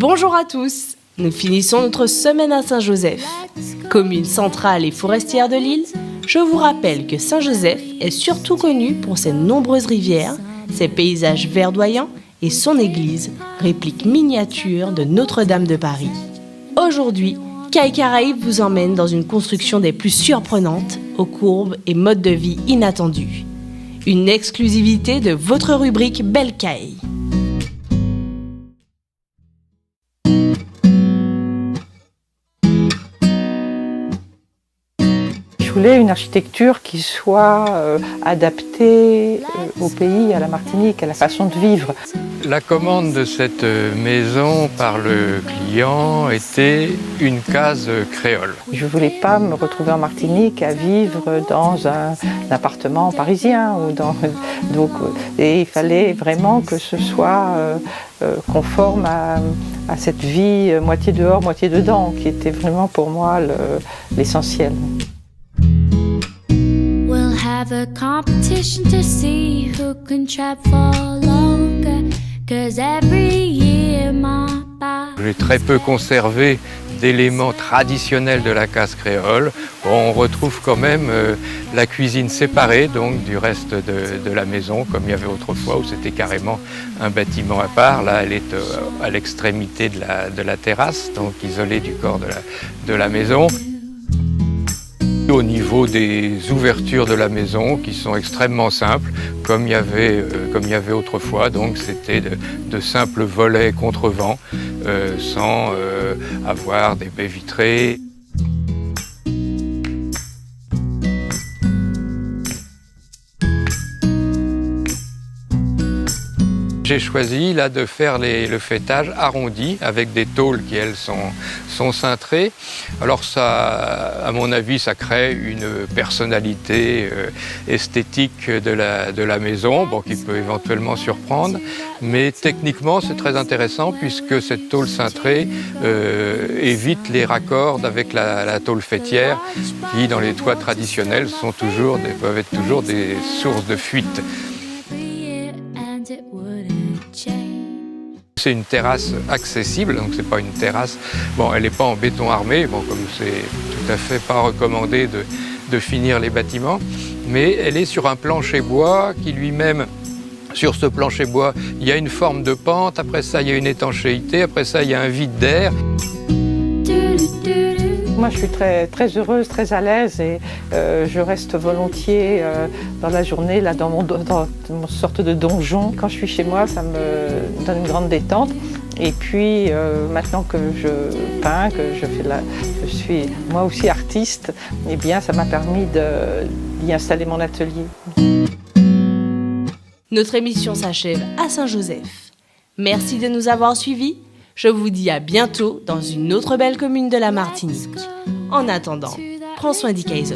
Bonjour à tous. Nous finissons notre semaine à Saint-Joseph. Commune centrale et forestière de l'île, je vous rappelle que Saint-Joseph est surtout connu pour ses nombreuses rivières, ses paysages verdoyants et son église, réplique miniature de Notre-Dame de Paris. Aujourd'hui, Kai Caraïbes vous emmène dans une construction des plus surprenantes, aux courbes et modes de vie inattendus. Une exclusivité de votre rubrique Belle Kai. Je voulais une architecture qui soit adaptée au pays, à la Martinique, à la façon de vivre. La commande de cette maison par le client était une case créole. Je ne voulais pas me retrouver en Martinique à vivre dans un appartement parisien. Et il fallait vraiment que ce soit conforme à cette vie moitié dehors, moitié dedans, qui était vraiment pour moi l'essentiel. Have a competition to see who can trap for longer, 'cause every year my J'ai très peu conservé d'éléments traditionnels de la case créole. On retrouve quand même la cuisine séparée donc du reste de la maison, comme il y avait autrefois où c'était carrément un bâtiment à part. Là, elle est à l'extrémité de la terrasse, donc isolée du corps de la maison. Au niveau des ouvertures de la maison, qui sont extrêmement simples, comme il y avait autrefois, donc c'était de simples volets contre vent, sans avoir des baies vitrées. J'ai choisi là de faire le faîtage arrondi avec des tôles qui elles sont cintrées. Alors ça, à mon avis, ça crée une personnalité esthétique de la maison, bon, qui peut éventuellement surprendre, mais techniquement c'est très intéressant puisque cette tôle cintrée évite les raccords avec la tôle faîtière qui, dans les toits traditionnels, peuvent être toujours des sources de fuite. C'est une terrasse accessible, donc c'est pas une terrasse. Bon, elle n'est pas en béton armé, bon, comme c'est tout à fait pas recommandé de finir les bâtiments, mais elle est sur un plancher bois qui lui-même, sur ce plancher bois, il y a une forme de pente, après ça il y a une étanchéité, après ça il y a un vide d'air. Moi, je suis très, très heureuse, très à l'aise et je reste volontiers dans la journée, là, dans mon sorte de donjon. Quand je suis chez moi, ça me donne une grande détente. Et puis, maintenant que je peins, je suis moi aussi artiste, eh bien, ça m'a permis d'y installer mon atelier. Notre émission s'achève à Saint-Joseph. Merci de nous avoir suivis. Je vous dis à bientôt dans une autre belle commune de la Martinique. En attendant, prends soin d'Ikaizot.